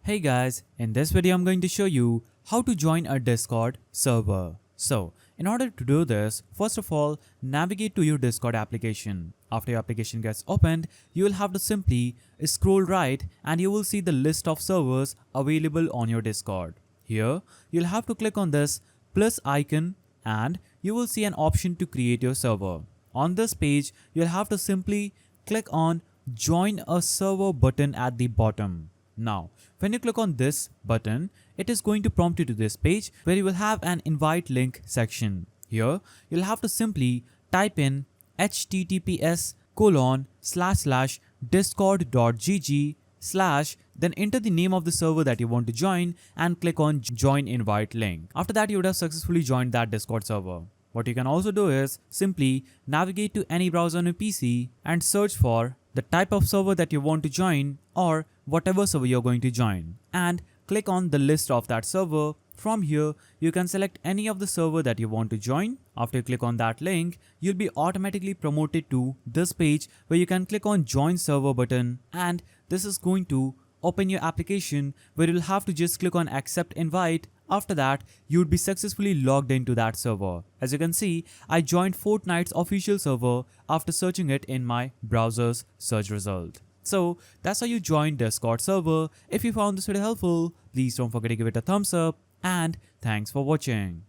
Hey guys, in this video I'm going to show you how to join a Discord server. So, in order to do this, first of all, navigate to your Discord application. After your application gets opened, you will have to simply scroll right and you will see the list of servers available on your Discord. Here, you'll have to click on this plus icon and you will see an option to create your server. On this page, you'll have to simply click on join a server button at the bottom. Now, when you click on this button, it is going to prompt you to this page where you will have an invite link section. Here, you'll have to simply type in https://discord.gg/ then enter the name of the server that you want to join and click on join invite link. After that, you would have successfully joined that Discord server. What you can also do is simply navigate to any browser on your PC and search for the type of server that you want to join or whatever server you're going to join and click on the list of that server. From here, you can select any of the server that you want to join. After you click on that link, you'll be automatically promoted to this page where you can click on join server button, and this is going to open your application where you'll have to just click on accept invite. After that, you would be successfully logged into that server. As you can see, I joined Fortnite's official server after searching it in my browser's search result. So that's how you join Discord server. If you found this video helpful, please don't forget to give it a thumbs up and thanks for watching.